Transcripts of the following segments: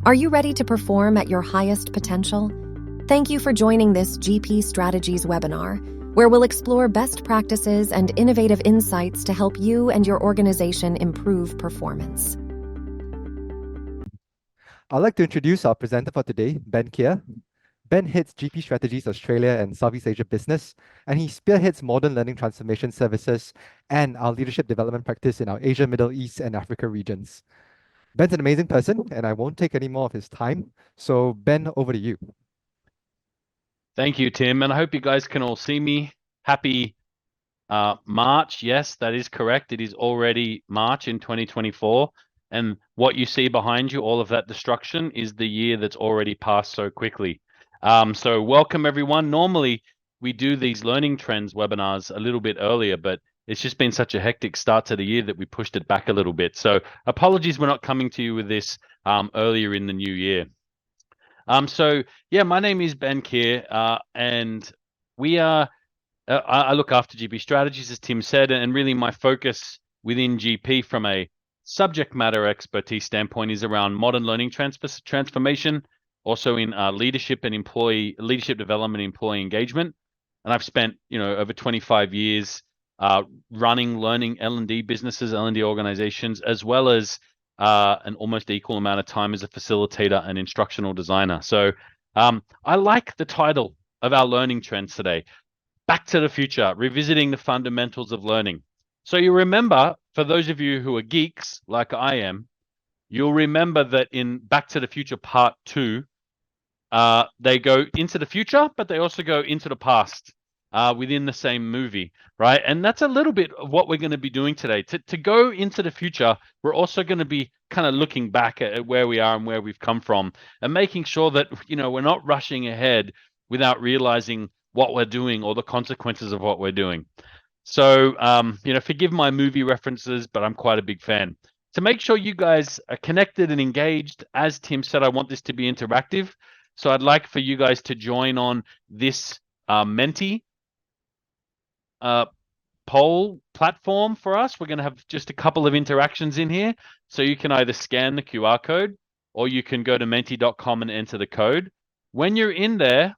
Are you ready to perform at your highest potential? Thank you for joining this GP Strategies webinar, where we'll explore best practices and innovative insights to help you and your organization improve performance. I'd like to introduce our presenter for today, Ben Keir. Ben heads GP Strategies Australia and Southeast Asia business, and he spearheads modern learning transformation services and our leadership development practice in our Asia, Middle East, and Africa regions. Ben's an amazing person, and I won't take any more of his time. So, Ben, over to you. Thank you, Tim, and I hope you guys can all see me. Happy March. Yes, that is correct. It is already March in 2024. And what you see behind you, all of that destruction, is the year that's already passed so quickly. So welcome, everyone. Normally, we do these learning trends webinars a little bit earlier, but it's just been such a hectic start to the year that we pushed it back a little bit. So apologies, we're not coming to you with this earlier in the new year. So yeah, my name is Ben Keir, and we are. I look after GP Strategies, as Tim said, and really my focus within GP from a subject matter expertise standpoint is around modern learning transformation, also in leadership and leadership development, employee engagement. And I've spent over 25 years running learning L&D businesses, L&D organizations, as well as an almost equal amount of time as a facilitator and instructional designer. So I like the title of our learning trends today, Back to the Future, Revisiting the Fundamentals of Learning. So you remember, for those of you who are geeks like I am, you'll remember that in Back to the Future Part 2, they go into the future, but they also go into the past within the same movie, right? And that's a little bit of what we're going to be doing today. To go into the future, we're also going to be kind of looking back at where we are and where we've come from, and making sure that we're not rushing ahead without realizing what we're doing or the consequences of what we're doing. So, forgive my movie references, but I'm quite a big fan. To make sure you guys are connected and engaged, as Tim said, I want this to be interactive. So I'd like for you guys to join on this Menti poll platform for us. We're going to have just a couple of interactions in here. So you can either scan the QR code or you can go to menti.com and enter the code. When you're in there,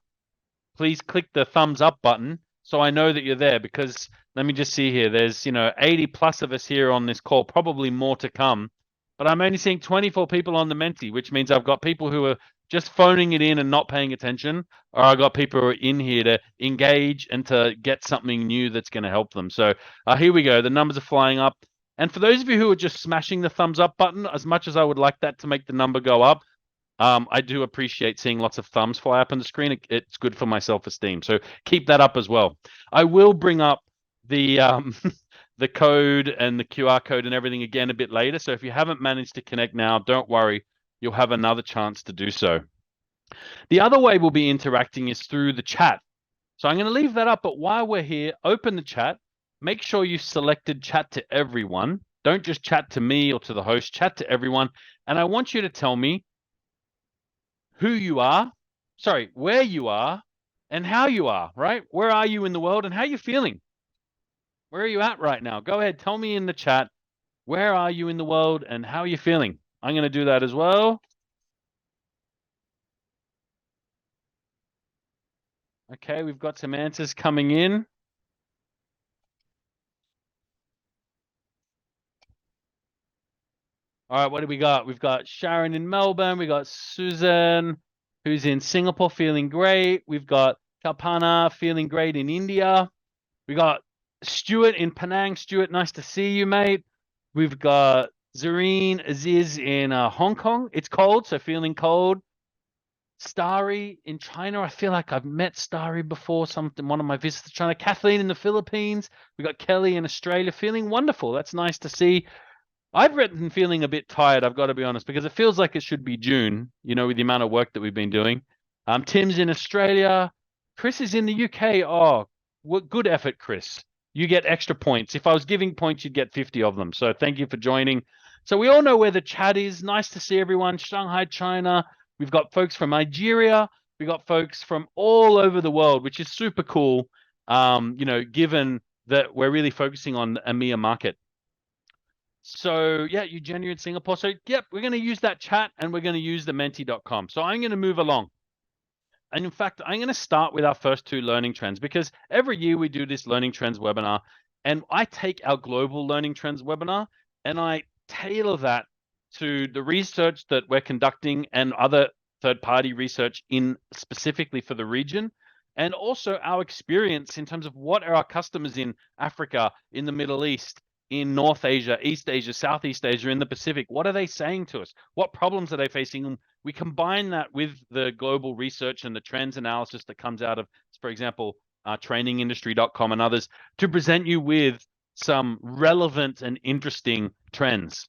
please click the thumbs up button so I know that you're there, because let me just see here. There's 80 plus of us here on this call, probably more to come. But I'm only seeing 24 people on the Menti, which means I've got people who are just phoning it in and not paying attention, or I got people who are in here to engage and to get something new that's going to help them. So here we go. The numbers are flying up. And for those of you who are just smashing the thumbs up button, as much as I would like that to make the number go up, I do appreciate seeing lots of thumbs fly up on the screen. It's good for my self-esteem. So keep that up as well. I will bring up the the code and the QR code and everything again a bit later. So if you haven't managed to connect now, don't worry. You'll have another chance to do so. The other way we'll be interacting is through the chat. So I'm going to leave that up, but while we're here, open the chat. Make sure you've selected chat to everyone. Don't just chat to me or to the host, chat to everyone. And I want you to tell me who you are, where you are, and how you are, right? Where are you in the world and how are you feeling? Where are you at right now? Go ahead, tell me in the chat, where are you in the world and how are you feeling? I'm going to do that as well. Okay, we've got some answers coming in. All right, what do we got? We've got Sharon in Melbourne. We got Susan, who's in Singapore, feeling great. We've got Kalpana feeling great in India. We got Stuart in Penang. Stuart, nice to see you, mate. We've got Zareen Aziz in Hong Kong. It's cold, so feeling cold. Starry in China. I feel like I've met Starry before, one of my visits to China. Kathleen in the Philippines. We got Kelly in Australia, feeling wonderful. That's nice to see. I've written feeling a bit tired, I've got to be honest, because it feels like it should be June, with the amount of work that we've been doing. Tim's in Australia. Chris is in the UK. Oh, good effort, Chris. You get extra points. If I was giving points, you'd get 50 of them. So thank you for joining. So we all know where the chat is. Nice to see everyone. Shanghai, China. We've got folks from Nigeria. We've got folks from all over the world, which is super cool, given that we're really focusing on the AMEA market. So yeah, Eugenia in Singapore. So yep, we're going to use that chat and we're going to use the menti.com. So I'm going to move along. And in fact, I'm going to start with our first two learning trends because every year we do this learning trends webinar, and I take our global learning trends webinar and I tailor that to the research that we're conducting and other third-party research in specifically for the region, and also our experience in terms of what are our customers in Africa, in the Middle East, in North Asia, East Asia, Southeast Asia, in the Pacific. What are they saying to us? What problems are they facing? We combine that with the global research and the trends analysis that comes out of, for example, trainingindustry.com and others to present you with some relevant and interesting trends.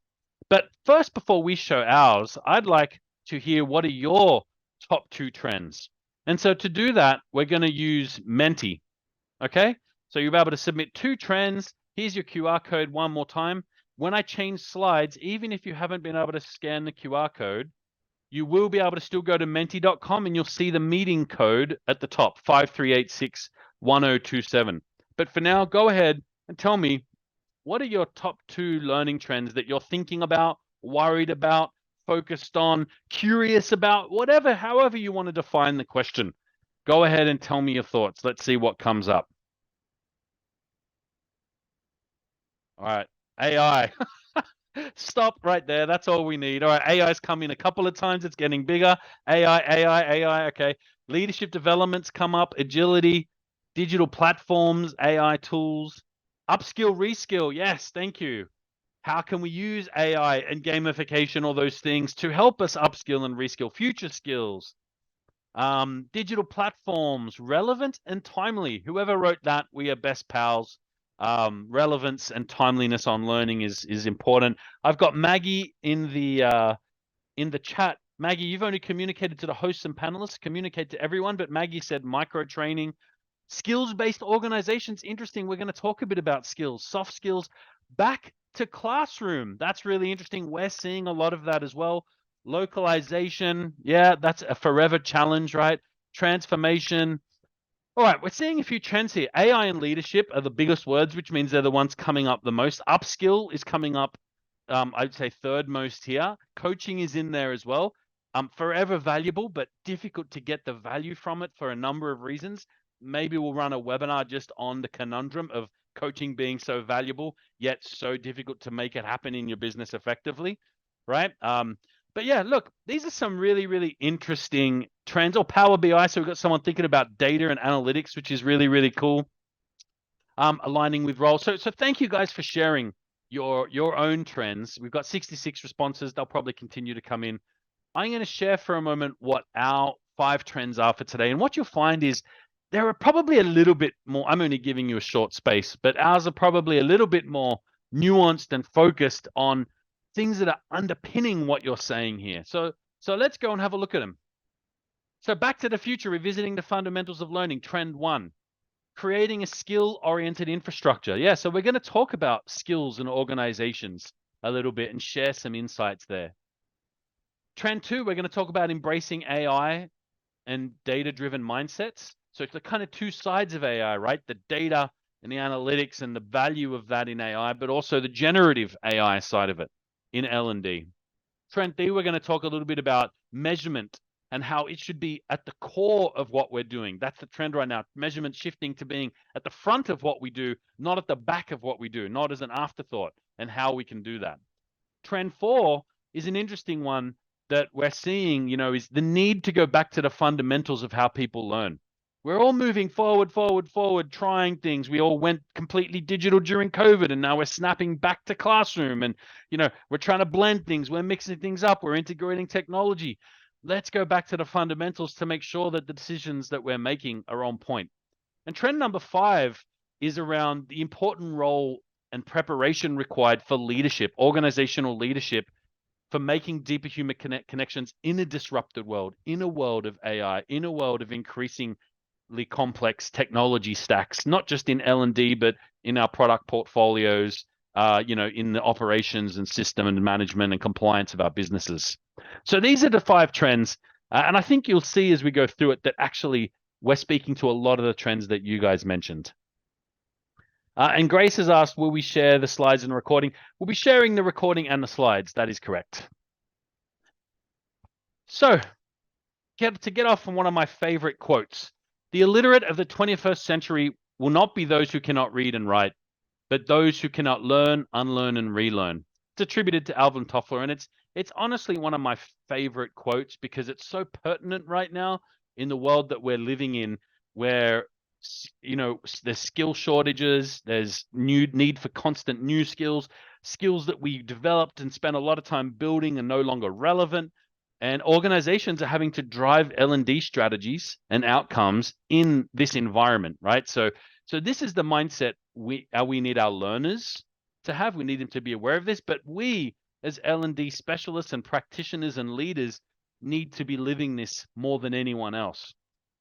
But first, before we show ours, I'd like to hear what are your top two trends. And so to do that, we're going to use Menti. Okay, so you'll be able to submit two trends. Here's your QR code one more time. When I change slides, even if you haven't been able to scan the QR code, you will be able to still go to menti.com and you'll see the meeting code at the top, 53861027. But for now, go ahead and tell me, what are your top two learning trends that you're thinking about, worried about, focused on, curious about, whatever, however you want to define the question. Go ahead and tell me your thoughts. Let's see what comes up. All right, AI. Stop right there. That's all we need. All right, AI's come in a couple of times. It's getting bigger. AI. Okay. Leadership developments come up. Agility, digital platforms, AI tools, upskill, reskill. Yes, thank you. How can we use AI and gamification, all those things to help us upskill and reskill future skills? Digital platforms, relevant and timely. Whoever wrote that, we are best pals. Relevance and timeliness on learning is important. I've got Maggie in the chat. Maggie, you've only communicated to the hosts and panelists. Communicate to everyone, but Maggie said micro training, skills-based organizations. Interesting. We're going to talk a bit about skills, soft skills, back to classroom. That's really interesting. We're seeing a lot of that as well. Localization, yeah, that's a forever challenge, right? Transformation. All right, we're seeing a few trends here. AI and leadership are the biggest words, which means they're the ones coming up the most. Upskill is coming up, I'd say third most here. Coaching is in there as well. Forever valuable, but difficult to get the value from it for a number of reasons. Maybe we'll run a webinar just on the conundrum of coaching being so valuable, yet so difficult to make it happen in your business effectively, right? But yeah, look, these are some really, really interesting trends. Or Power BI, so we've got someone thinking about data and analytics, which is really, really cool. Aligning with roles. So thank you guys for sharing your own trends. We've got 66 responses. They'll probably continue to come in. I'm going to share for a moment what our 5 trends are for today. And what you'll find is there are probably a little bit more. I'm only giving you a short space, but ours are probably a little bit more nuanced and focused on things that are underpinning what you're saying here. So let's go and have a look at them. So back to the future, revisiting the fundamentals of learning. Trend 1, creating a skill-oriented infrastructure. Yeah, so we're going to talk about skills and organizations a little bit and share some insights there. Trend 2, we're going to talk about embracing AI and data-driven mindsets. So it's the kind of two sides of AI, right? The data and the analytics and the value of that in AI, but also the generative AI side of it in L&D. Trend 3, we're going to talk a little bit about measurement and how it should be at the core of what we're doing. That's the trend right now. Measurement shifting to being at the front of what we do, not at the back of what we do, not as an afterthought, and how we can do that. Trend 4 is an interesting one that we're seeing, is the need to go back to the fundamentals of how people learn. We're all moving forward, trying things. We all went completely digital during COVID, and now we're snapping back to classroom. And, we're trying to blend things. We're mixing things up. We're integrating technology. Let's go back to the fundamentals to make sure that the decisions that we're making are on point. And trend number 5 is around the important role and preparation required for leadership, organizational leadership, for making deeper human connections in a disrupted world, in a world of AI, in a world of increasingly complex technology stacks, not just in L&D, but in our product portfolios, in the operations and system and management and compliance of our businesses. So these are the 5 trends. And I think you'll see as we go through it that actually we're speaking to a lot of the trends that you guys mentioned. And Grace has asked, will we share the slides and recording? We'll be sharing the recording and the slides. That is correct. So, to get off from one of my favorite quotes, the illiterate of the 21st century will not be those who cannot read and write, but those who cannot learn, unlearn, and relearn. It's attributed to Alvin Toffler, and it's honestly one of my favorite quotes because it's so pertinent right now in the world that we're living in, where there's skill shortages, there's need for constant new skills that we developed and spent a lot of time building are no longer relevant, and organizations are having to drive L&D strategies and outcomes in this environment, right? So this is the mindset we need our learners to have. We need them to be aware of this, but we as L&D specialists and practitioners and leaders need to be living this more than anyone else.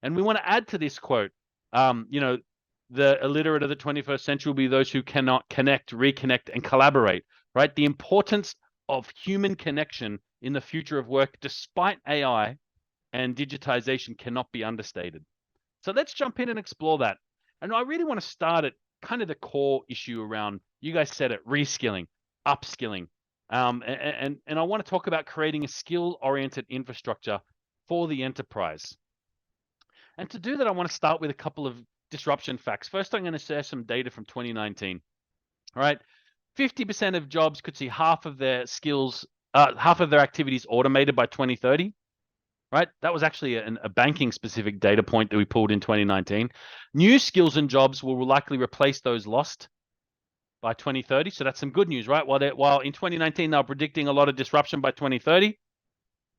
And we want to add to this quote, the illiterate of the 21st century will be those who cannot connect, reconnect, and collaborate, right? The importance of human connection in the future of work, despite AI and digitization, cannot be understated. So let's jump in and explore that. And I really want to start at kind of the core issue around, you guys said it, reskilling, upskilling. And I want to talk about creating a skill-oriented infrastructure for the enterprise. And to do that, I want to start with a couple of disruption facts. First, I'm going to share some data from 2019. All right, 50% of jobs could see half of their activities automated by 2030. Right, that was actually a banking specific data point that we pulled in 2019. New skills and jobs will likely replace those lost by 2030. So that's some good news, right? While in 2019 they were predicting a lot of disruption by 2030,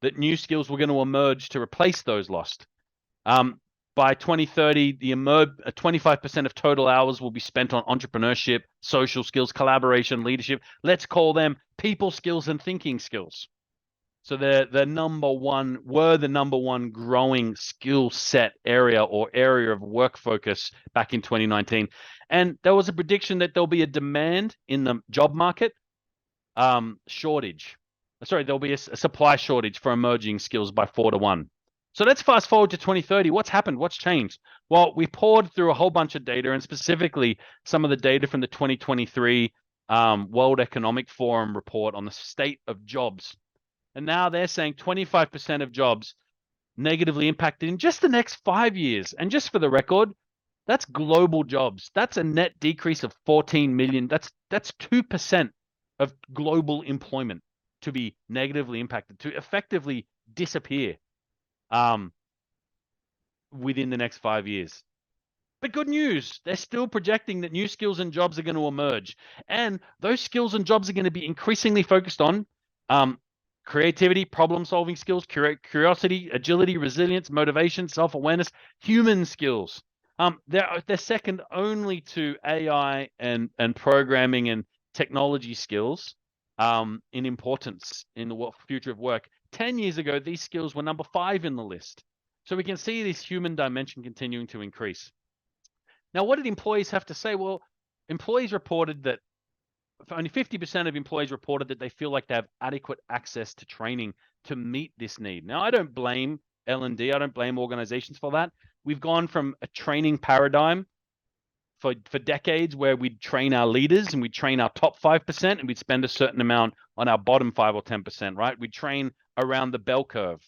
that new skills were going to emerge to replace those lost. By 2030, 25% of total hours will be spent on entrepreneurship, social skills, collaboration, leadership. Let's call them people skills and thinking skills. So the number one growing skill set area or area of work focus back in 2019. And there was a prediction that there'll be a demand in the job market shortage. Sorry, there'll be a supply shortage for emerging skills by 4-to-1. So let's fast forward to 2030. What's happened? What's changed? Well, we poured through a whole bunch of data, and specifically some of the data from the 2023 World Economic Forum report on the state of jobs. And now they're saying 25% of jobs negatively impacted in just the next 5 years. And just for the record, that's global jobs. That's a net decrease of 14 million. That's 2% of global employment to be negatively impacted, to effectively disappear within the next 5 years. But good news, they're still projecting that new skills and jobs are going to emerge. And those skills and jobs are going to be increasingly focused on creativity, problem-solving skills, curiosity, agility, resilience, motivation, self-awareness, human skills. They're second only to AI and programming and technology skills in importance in the future of work. 10 years ago, these skills were number 5 in the list. So we can see this human dimension continuing to increase. Now, what did employees have to say? Well, employees reported that only 50% of employees reported that they feel like they have adequate access to training to meet this need. Now, I don't blame L&D. I don't blame organizations for that. We've gone from a training paradigm for decades where we'd train our leaders and we'd train our top 5% and we'd spend a certain amount on our bottom 5 or 10%, right? We'd train around the bell curve,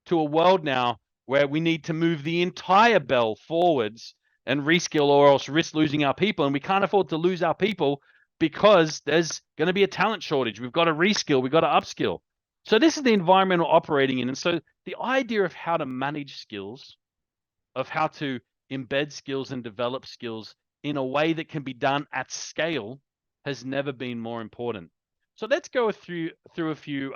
to a world now where we need to move the entire bell forwards and reskill or else risk losing our people. And we can't afford to lose our people because there's going to be a talent shortage. We've got to reskill, we've got to upskill. So this is the environment we're operating in. And so the idea of how to manage skills, of how to embed skills and develop skills in a way that can be done at scale has never been more important. So let's go through a few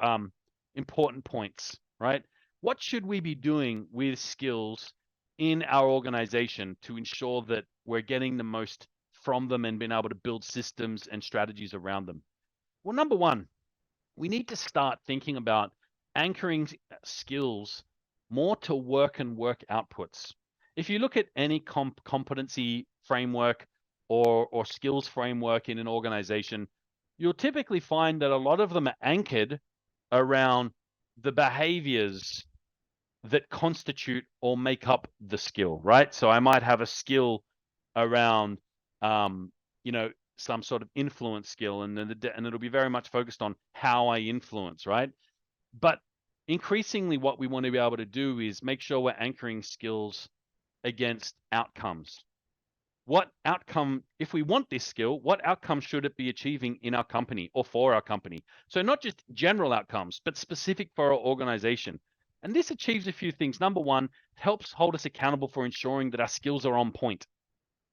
important points, right? What should we be doing with skills in our organization to ensure that we're getting the most from them and being able to build systems and strategies around them? Well, number one, we need to start thinking about anchoring skills more to work and work outputs. If you look at any competency framework or skills framework in an organization, you'll typically find that a lot of them are anchored around the behaviors that constitute or make up the skill, right? So I might have a skill around some sort of influence skill, and it'll be very much focused on how I influence, right? But increasingly what we want to be able to do is make sure we're anchoring skills against outcomes. What outcome, if we want this skill, what outcome should it be achieving in our company or for our company? So not just general outcomes, but specific for our organization. And this achieves a few things. Number one, it helps hold us accountable for ensuring that our skills are on point.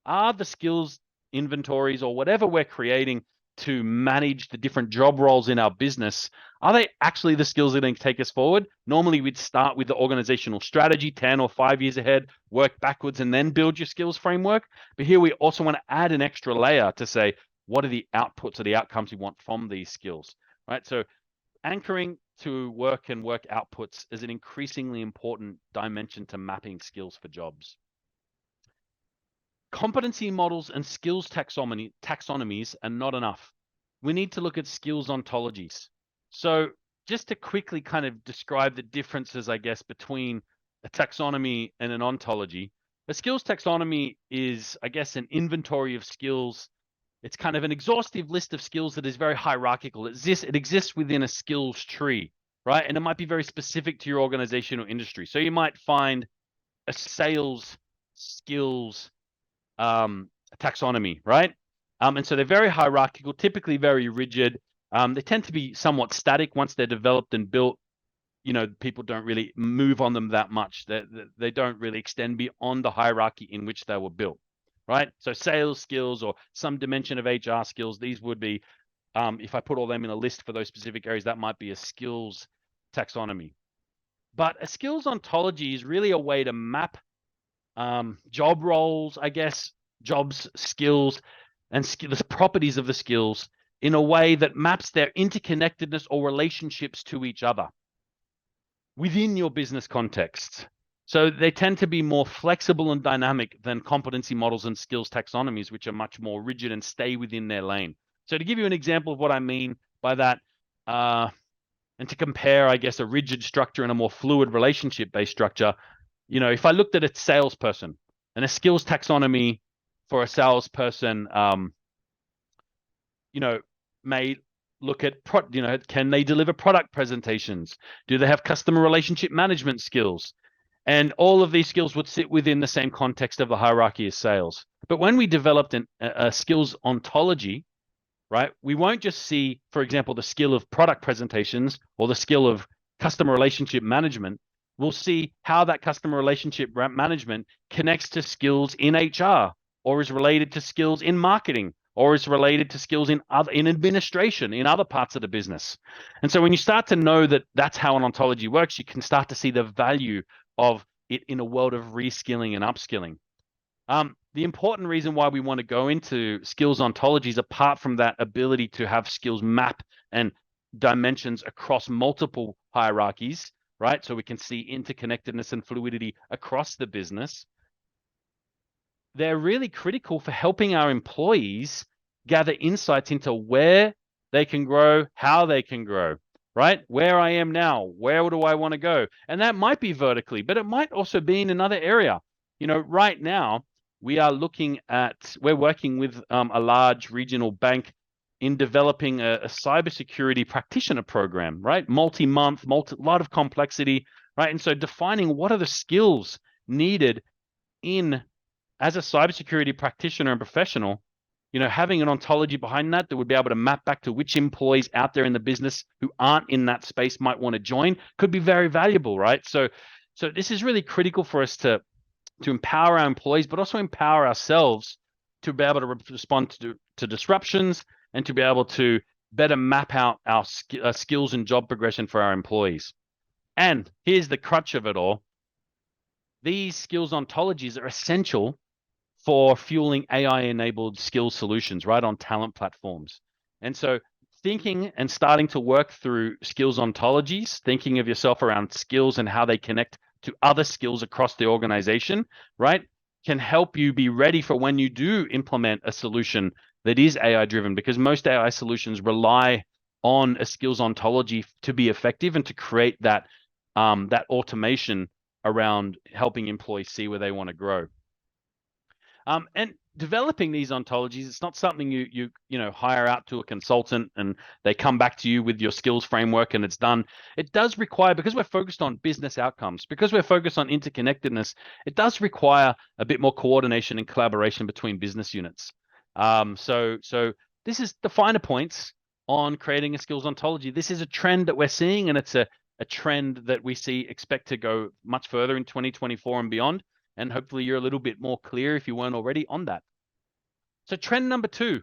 Are the skills inventories or whatever we're creating to manage the different job roles in our business, are they actually the skills that are going to take us forward? Normally, we'd start with the organizational strategy 10 or 5 years ahead, work backwards, and then build your skills framework. But here we also want to add an extra layer to say, what are the outputs or the outcomes we want from these skills, right? So anchoring to work and work outputs is an increasingly important dimension to mapping skills for jobs. Competency models and skills taxonomies are not enough. We need to look at skills ontologies. So just to quickly kind of describe the differences, I guess, between a taxonomy and an ontology. A skills taxonomy is, I guess, an inventory of skills. It's kind of an exhaustive list of skills that is very hierarchical. It exists within a skills tree, right? And it might be very specific to your organization or industry. So you might find a sales skills taxonomy, right? And so they're very hierarchical, typically very rigid. They tend to be somewhat static once they're developed and built. People don't really move on them that much. They don't really extend beyond the hierarchy in which they were built, right? So sales skills or some dimension of HR skills, these would be, if I put all them in a list for those specific areas, that might be a skills taxonomy. But a skills ontology is really a way to map job roles, I guess, jobs, skills, and the properties of the skills in a way that maps their interconnectedness or relationships to each other within your business context. So they tend to be more flexible and dynamic than competency models and skills taxonomies, which are much more rigid and stay within their lane. So to give you an example of what I mean by that, and to compare, I guess, a rigid structure and a more fluid relationship-based structure, if I looked at a salesperson and a skills taxonomy for a salesperson, may look at, can they deliver product presentations? Do they have customer relationship management skills? And all of these skills would sit within the same context of the hierarchy of sales. But when we developed a skills ontology, right, we won't just see, for example, the skill of product presentations or the skill of customer relationship management. We'll see how that customer relationship management connects to skills in HR, or is related to skills in marketing, or is related to skills in administration, in other parts of the business. And so when you start to know that that's how an ontology works, you can start to see the value of it in a world of reskilling and upskilling. The important reason why we want to go into skills ontologies, apart from that ability to have skills map and dimensions across multiple hierarchies, right? So we can see interconnectedness and fluidity across the business. They're really critical for helping our employees gather insights into where they can grow, how they can grow, right? Where I am now, where do I want to go? And that might be vertically, but it might also be in another area. Right now, we're working with a large regional bank in developing a cybersecurity practitioner program, right? Multi-month, lot of complexity, right? And so defining what are the skills needed as a cybersecurity practitioner and professional, having an ontology behind that would be able to map back to which employees out there in the business who aren't in that space might want to join could be very valuable, right? So this is really critical for us to empower our employees, but also empower ourselves to be able to respond to disruptions and to be able to better map out our skills and job progression for our employees. And here's the crutch of it all. These skills ontologies are essential for fueling AI-enabled skill solutions right on talent platforms. And so thinking and starting to work through skills ontologies, thinking of yourself around skills and how they connect to other skills across the organization, right, can help you be ready for when you do implement a solution that is AI-driven, because most AI solutions rely on a skills ontology to be effective and to create that automation around helping employees see where they want to grow. And developing these ontologies, it's not something you hire out to a consultant and they come back to you with your skills framework and it's done. It does require, because we're focused on business outcomes, because we're focused on interconnectedness, it does require a bit more coordination and collaboration between business units. So this is the finer points on creating a skills ontology. This is a trend that we're seeing, and it's a trend that we expect to go much further in 2024 and beyond. And hopefully you're a little bit more clear if you weren't already on that. So trend number 2,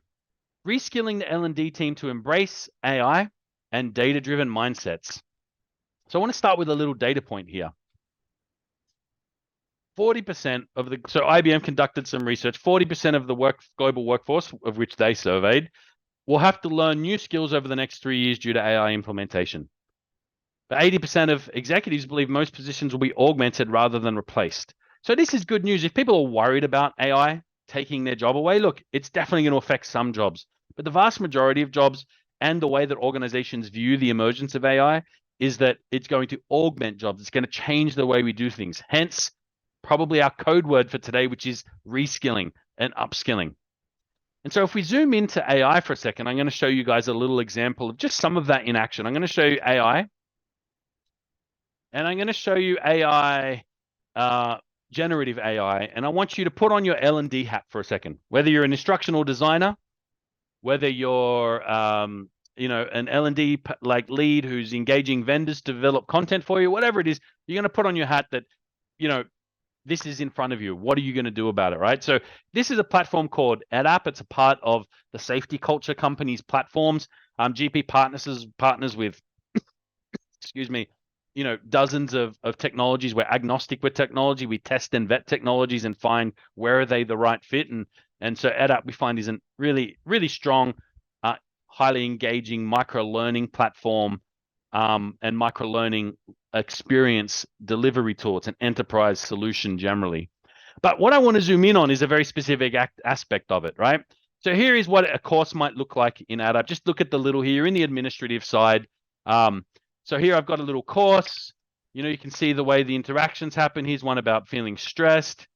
reskilling the L&D team to embrace AI and data-driven mindsets. So I want to start with a little data point here. 40% of the, so IBM conducted some research, 40% of the global workforce, of which they surveyed, will have to learn new skills over the next 3 years due to AI implementation. But 80% of executives believe most positions will be augmented rather than replaced. So this is good news. If people are worried about AI taking their job away, look, it's definitely going to affect some jobs. But the vast majority of jobs and the way that organizations view the emergence of AI is that it's going to augment jobs. It's going to change the way we do things. Hence, probably our code word for today, which is reskilling and upskilling. And so if we zoom into AI for a second, I'm going to show you guys a little example of just some of that in action. I'm going to show you AI. And I'm going to show you AI, generative AI, and I want you to put on your L&D hat for a second. Whether you're an instructional designer, whether you're, an L&D like lead who's engaging vendors to develop content for you, whatever it is, you're going to put on your hat that, this is in front of you. What are you going to do about it, right? So this is a platform called ADAP. It's a part of the Safety Culture Company's platforms. GP partners with, excuse me, dozens of technologies. We're agnostic with technology. We test and vet technologies and find where are they the right fit. And so ADAP we find is a really, really strong, highly engaging micro-learning platform and micro-learning experience delivery tool. It's an enterprise solution generally. But what I want to zoom in on is a very specific aspect of it, right? So here is what a course might look like in ADAP. Just look at the little here in the administrative side. So here I've got a little course. You can see the way the interactions happen. Here's one about feeling stressed,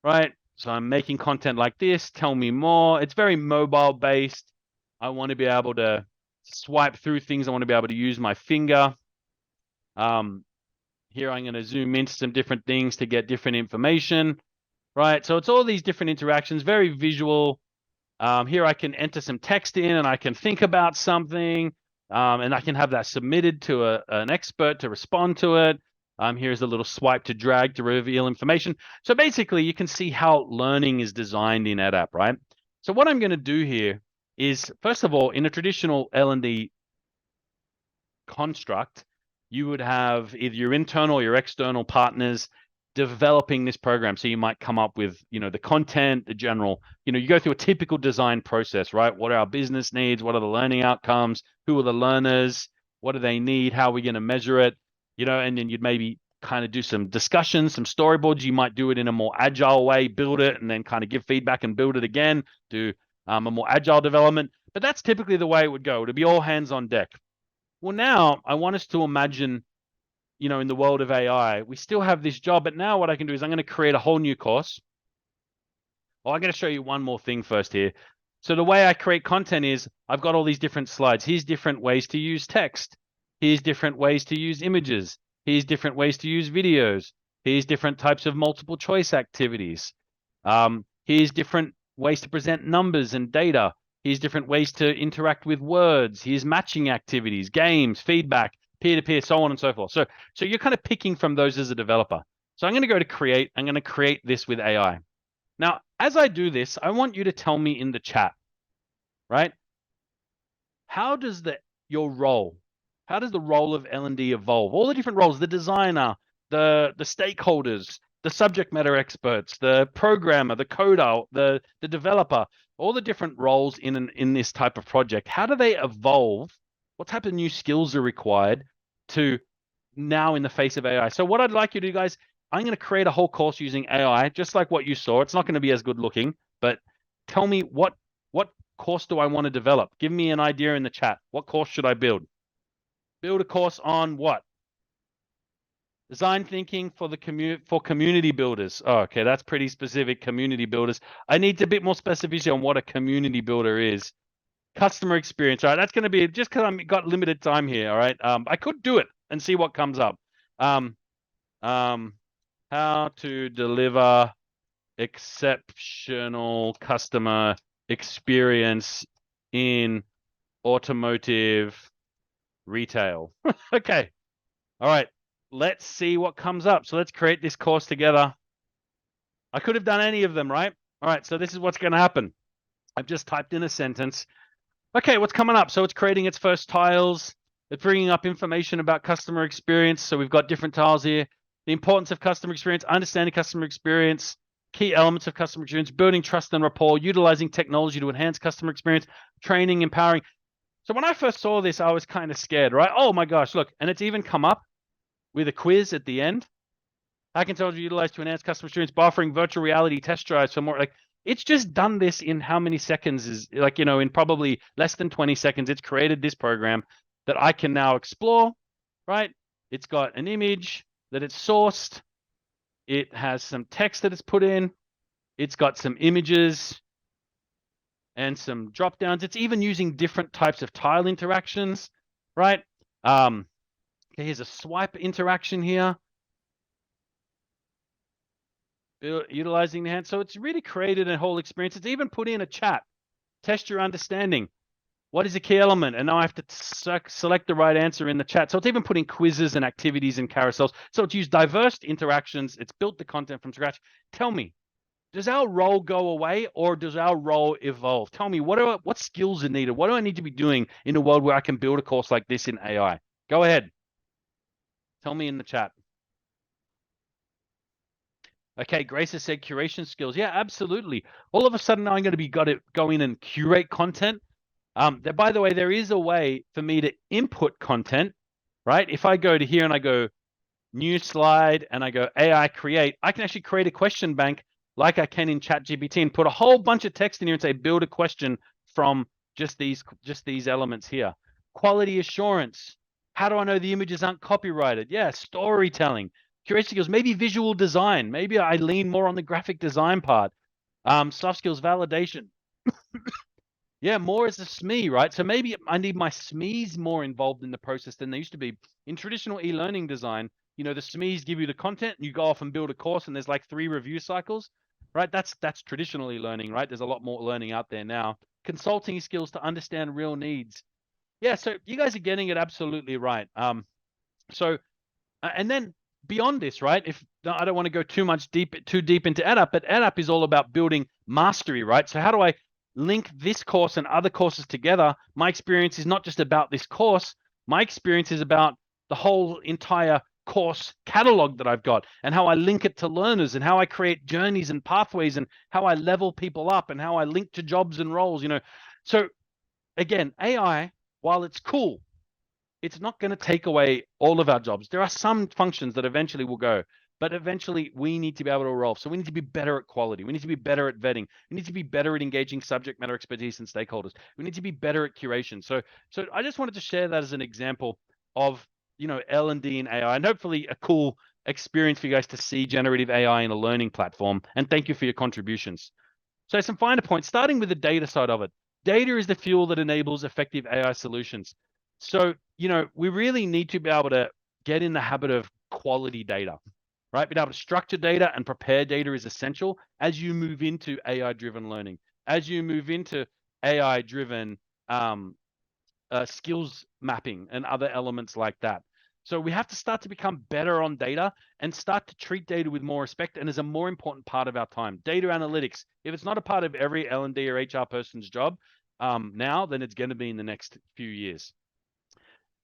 right? So I'm making content like this. Tell me more. It's very mobile based. I want to be able to swipe through things. I want to be able to use my finger. Here I'm going to zoom into some different things to get different information, right? So it's all these different interactions, very visual. Here I can enter some text in and I can think about something. And I can have that submitted to an expert to respond to it. Here's a little swipe to drag to reveal information. So basically, you can see how learning is designed in ADAP, right? So what I'm going to do here is, first of all, in a traditional L&D construct, you would have either your internal or your external partners developing this program. So you might come up with, the content, the general, you go through a typical design process, right? What are our business needs? What are the learning outcomes? Who are the learners? What do they need? How are we going to measure it? And then you'd maybe kind of do some discussions, some storyboards. You might do it in a more agile way, build it, and then kind of give feedback and build it again, do a more agile development. But that's typically the way it would go. It'd be all hands on deck. Well, now I want us to imagine, in the world of AI, we still have this job, but now what I can do is I'm going to create a whole new course. Well, I'm going to show you one more thing first here. So the way I create content is I've got all these different slides. Here's different ways to use text. Here's different ways to use images. Here's different ways to use videos. Here's different types of multiple choice activities. Here's different ways to present numbers and data. Here's different ways to interact with words. Here's matching activities, games, feedback, peer-to-peer, so on and so forth. So you're kind of picking from those as a developer. So I'm going to go to create. I'm going to create this with AI. Now, as I do this, I want you to tell me in the chat, right? How does your role, how does the role of L&D evolve? All the different roles, the designer, the stakeholders, the subject matter experts, the programmer, the coder, the developer, all the different roles in this type of project. How do they evolve? What type of new skills are required to now in the face of AI? So what I'd like you to do, guys, I'm going to create a whole course using AI, just like what you saw. It's not going to be as good looking, but tell me what course do I want to develop? Give me an idea in the chat. What course should I build? Build a course on what? Design thinking for the community builders. Oh, okay, that's pretty specific. Community builders. I need a bit more specificity on what a community builder is. Customer experience. All right, that's going to be just because I've got limited time here. All right, I could do it and see what comes up. How to deliver exceptional customer experience in automotive retail. Okay. All right. Let's see what comes up. So let's create this course together. I could have done any of them, right? All right. So this is what's going to happen. I've just typed in a sentence. Okay, what's coming up? So it's creating its first tiles. It's bringing up information about customer experience. So we've got different tiles here. The importance of customer experience, understanding customer experience, key elements of customer experience, building trust and rapport, utilizing technology to enhance customer experience, training, empowering. So when I first saw this, I was kind of scared, right? Oh my gosh, look. And it's even come up with a quiz at the end. How can technology utilize to enhance customer experience by offering virtual reality test drives for more, like, it's just done this in how many seconds? Is like, in probably less than 20 seconds, it's created this program that I can now explore, right? It's got an image that it's sourced. It has some text that it's put in. It's got some images and some drop downs. It's even using different types of tile interactions, right? Okay, here's a swipe interaction here. Utilizing the hand. So it's really created a whole experience. It's even put in a chat. Test your understanding. What is a key element? And now I have to select the right answer in the chat. So it's even putting quizzes and activities and carousels. So it's used diverse interactions. It's built the content from scratch. Tell me, does our role go away or does our role evolve? Tell me, what skills are needed? What do I need to be doing in a world where I can build a course like this in AI? Go ahead. Tell me in the chat. Okay, Grace has said curation skills. Yeah, absolutely. All of a sudden now I'm going to go in and curate content. By the way, there is a way for me to input content, right? If I go to here and I go new slide and I go AI create, I can actually create a question bank like I can in ChatGPT and put a whole bunch of text in here and say build a question from just these elements here. Quality assurance. How do I know the images aren't copyrighted? Yeah, storytelling. Curation skills, maybe visual design. Maybe I lean more on the graphic design part. Soft skills, validation. Yeah, more as a SME, right? So maybe I need my SMEs more involved in the process than they used to be. In traditional e-learning design, the SMEs give you the content and you go off and build a course and there's like 3 review cycles, right? That's traditional e-learning, right? There's a lot more learning out there now. Consulting skills to understand real needs. Yeah, so you guys are getting it absolutely right. And then beyond this, right? If I don't want to go too deep into EdUp, but EdUp is all about building mastery, right? So how do I link this course and other courses together? My experience is not just about this course. My experience is about the whole entire course catalog that I've got and how I link it to learners and how I create journeys and pathways and how I level people up and how I link to jobs and roles, So again, AI, while it's cool, it's not going to take away all of our jobs. There are some functions that eventually will go, but eventually we need to be able to evolve. So we need to be better at quality. We need to be better at vetting. We need to be better at engaging subject matter expertise and stakeholders. We need to be better at curation. So I just wanted to share that as an example of, L&D and AI, and hopefully a cool experience for you guys to see generative AI in a learning platform. And thank you for your contributions. So some finer points, starting with the data side of it. Data is the fuel that enables effective AI solutions. So, we really need to be able to get in the habit of quality data, right? Being able to structure data and prepare data is essential as you move into AI-driven learning, as you move into AI-driven skills mapping and other elements like that. So we have to start to become better on data and start to treat data with more respect and as a more important part of our time. Data analytics, if it's not a part of every L&D or HR person's job now, then it's going to be in the next few years.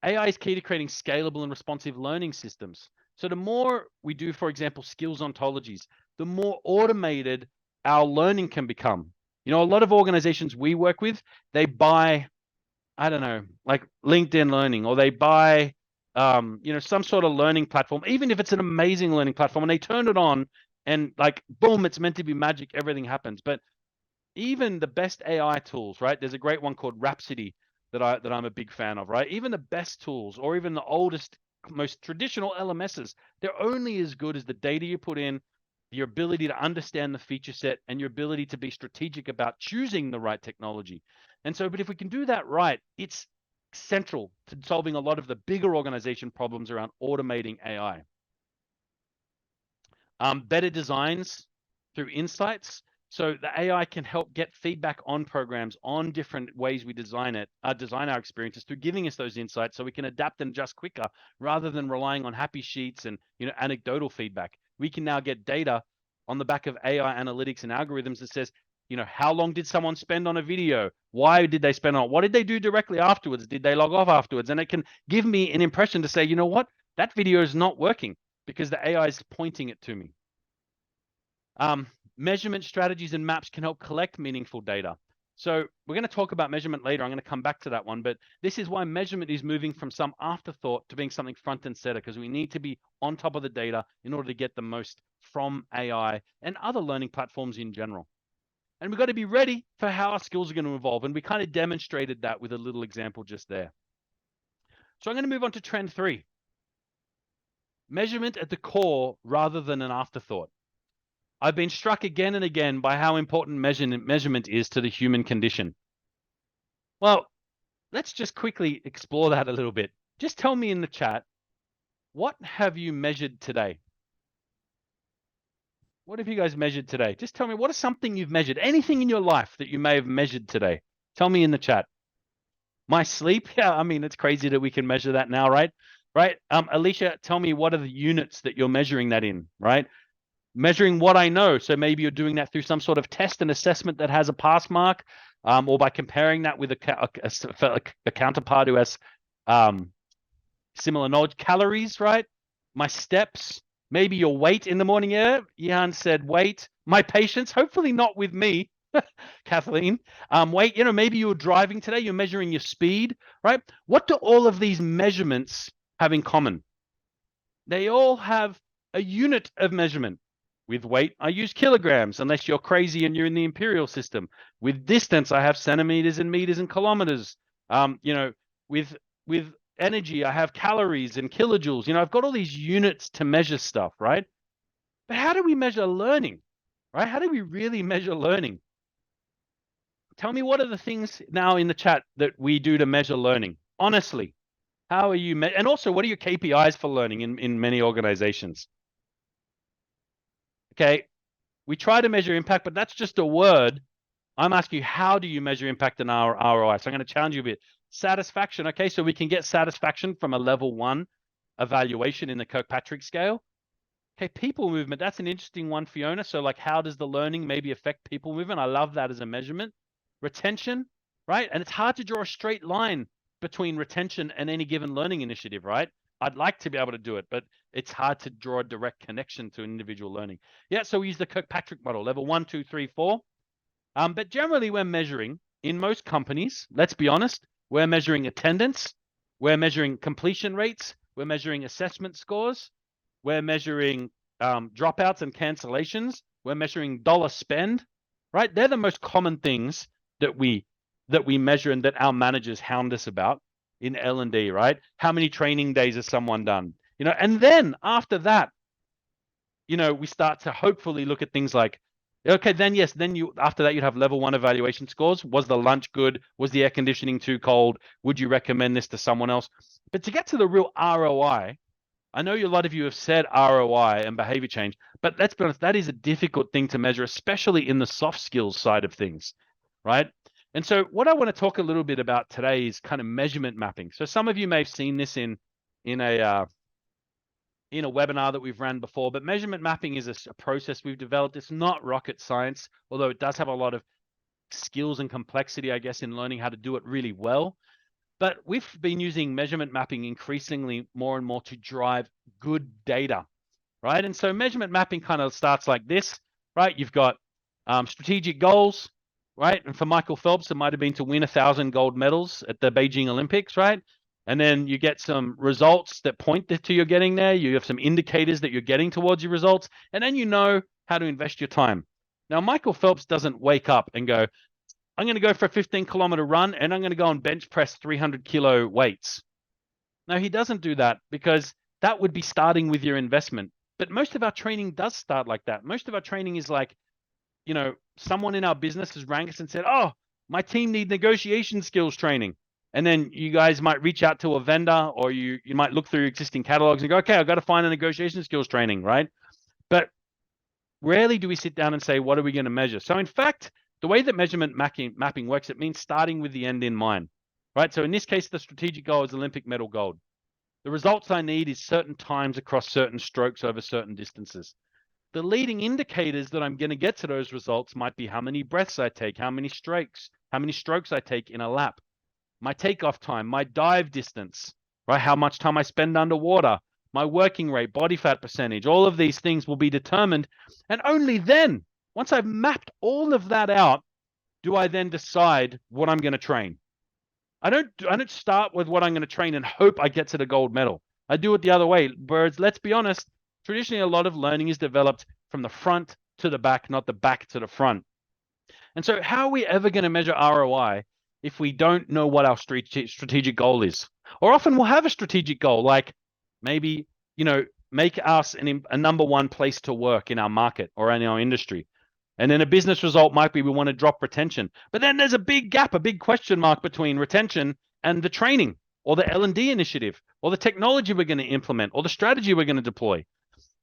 AI is key to creating scalable and responsive learning systems. So the more we do, for example, skills ontologies, the more automated our learning can become. A lot of organizations we work with, they buy, I don't know, like LinkedIn Learning, or they buy, some sort of learning platform, even if it's an amazing learning platform, and they turn it on and like, boom, it's meant to be magic, everything happens. But even the best AI tools, right? There's a great one called Rhapsody that I'm a big fan of, right? Even the best tools or even the oldest most traditional LMSs, they're only as good as the data you put in, your ability to understand the feature set, and your ability to be strategic about choosing the right technology. And so, but if we can do that right, it's central to solving a lot of the bigger organization problems around automating AI. Better designs through insights. So the AI can help get feedback on programs, on different ways we design our experiences through giving us those insights so we can adapt and adjust quicker rather than relying on happy sheets and anecdotal feedback. We can now get data on the back of AI analytics and algorithms that says, how long did someone spend on a video? Why did they spend on it? What did they do directly afterwards? Did they log off afterwards? And it can give me an impression to say, you know what? That video is not working because the AI is pointing it to me. Measurement strategies and maps can help collect meaningful data. So we're going to talk about measurement later. I'm going to come back to that one, but this is why measurement is moving from some afterthought to being something front and center, because we need to be on top of the data in order to get the most from AI and other learning platforms in general. And we've got to be ready for how our skills are going to evolve. And we kind of demonstrated that with a little example just there. So I'm going to move on to trend 3. Measurement at the core rather than an afterthought. I've been struck again and again by how important measurement is to the human condition. Well, let's just quickly explore that a little bit. Just tell me in the chat, what have you measured today? What have you guys measured today? Just tell me, what is something you've measured? Anything in your life that you may have measured today? Tell me in the chat. My sleep? Yeah, I mean, it's crazy that we can measure that now, right? Right? Alicia, tell me, what are the units that you're measuring that in, right? Measuring what I know. So maybe you're doing that through some sort of test and assessment that has a pass mark, or by comparing that with a counterpart who has similar knowledge. Calories, right? My steps, maybe your weight in the morning. Yeah, Jan said weight. My patience, hopefully not with me, Kathleen. Weight, maybe you were driving today, you're measuring your speed, right? What do all of these measurements have in common? They all have a unit of measurement. With weight, I use kilograms, unless you're crazy and you're in the imperial system. With distance, I have centimeters and meters and kilometers. With energy, I have calories and kilojoules. I've got all these units to measure stuff, right? But how do we measure learning, right? How do we really measure learning? Tell me, what are the things now in the chat that we do to measure learning? Honestly, how are you? And also, what are your KPIs for learning in many organizations? Okay, we try to measure impact, but that's just a word. I'm asking you, how do you measure impact and ROI? So I'm going to challenge you a bit. Satisfaction. Okay, so we can get satisfaction from a level 1 evaluation in the Kirkpatrick scale. Okay, people movement. That's an interesting one, Fiona. So like, how does the learning maybe affect people movement? I love that as a measurement. Retention, right? And it's hard to draw a straight line between retention and any given learning initiative, right? I'd like to be able to do it, but it's hard to draw a direct connection to individual learning. Yeah, so we use the Kirkpatrick model, level 1, 2, 3, 4. But generally, we're measuring, in most companies, let's be honest, we're measuring attendance, we're measuring completion rates, we're measuring assessment scores, we're measuring dropouts and cancellations, we're measuring dollar spend, right? They're the most common things that we measure and that our managers hound us about in L&D, right? How many training days has someone done? And then after that, we start to hopefully look at things like, okay, then yes, then after that you'd have level 1 evaluation scores. Was the lunch good? Was the air conditioning too cold? Would you recommend this to someone else? But to get to the real ROI, I know a lot of you have said ROI and behavior change, but let's be honest, that is a difficult thing to measure, especially in the soft skills side of things, right? And so what I want to talk a little bit about today is kind of measurement mapping. So some of you may have seen this in a webinar that we've ran before, but measurement mapping is a process we've developed. It's not rocket science, although it does have a lot of skills and complexity, I guess, in learning how to do it really well. But we've been using measurement mapping increasingly more and more to drive good data, right? And so measurement mapping kind of starts like this, right? You've got strategic goals, right? And for Michael Phelps, it might have been to win 1,000 gold medals at the Beijing Olympics, right? And then you get some results that point to you getting there. You have some indicators that you're getting towards your results. And then you know how to invest your time. Now, Michael Phelps doesn't wake up and go, I'm going to go for a 15-kilometer run and I'm going to go and bench press 300 kilo weights. No, he doesn't do that, because that would be starting with your investment. But most of our training does start like that. Most of our training is like, someone in our business has rang us and said, oh, my team need negotiation skills training. And then you guys might reach out to a vendor, or you might look through existing catalogs and go, okay, I've got to find a negotiation skills training, right? But rarely do we sit down and say, what are we going to measure? So in fact, the way that measurement mapping works, it means starting with the end in mind, right? So in this case, the strategic goal is Olympic medal gold. The results I need is certain times across certain strokes over certain distances. The leading indicators that I'm going to get to those results might be how many breaths I take, how many strokes I take in a lap, my takeoff time, my dive distance, right? How much time I spend underwater, my working rate, body fat percentage, all of these things will be determined. And only then, once I've mapped all of that out, do I then decide what I'm going to train. I don't start with what I'm going to train and hope I get to the gold medal. I do it the other way. Birds, let's be honest, traditionally a lot of learning is developed from the front to the back, not the back to the front. And so how are we ever going to measure ROI if we don't know what our strategic goal is? Or often we'll have a strategic goal, like maybe, make us a number one place to work in our market or in our industry. And then a business result might be we want to drop retention. But then there's a big gap, a big question mark between retention and the training or the L&D initiative or the technology we're going to implement or the strategy we're going to deploy.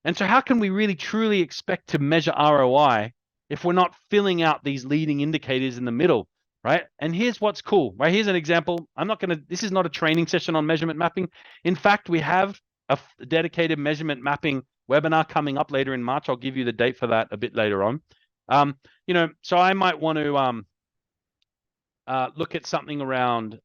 And so how can we really truly expect to measure ROI if we're not filling out these leading indicators in the middle, right? And here's what's cool, right? Here's an example. This is not a training session on measurement mapping. In fact, we have a dedicated measurement mapping webinar coming up later in March. I'll give you the date for that a bit later on. So I might want to look at something around,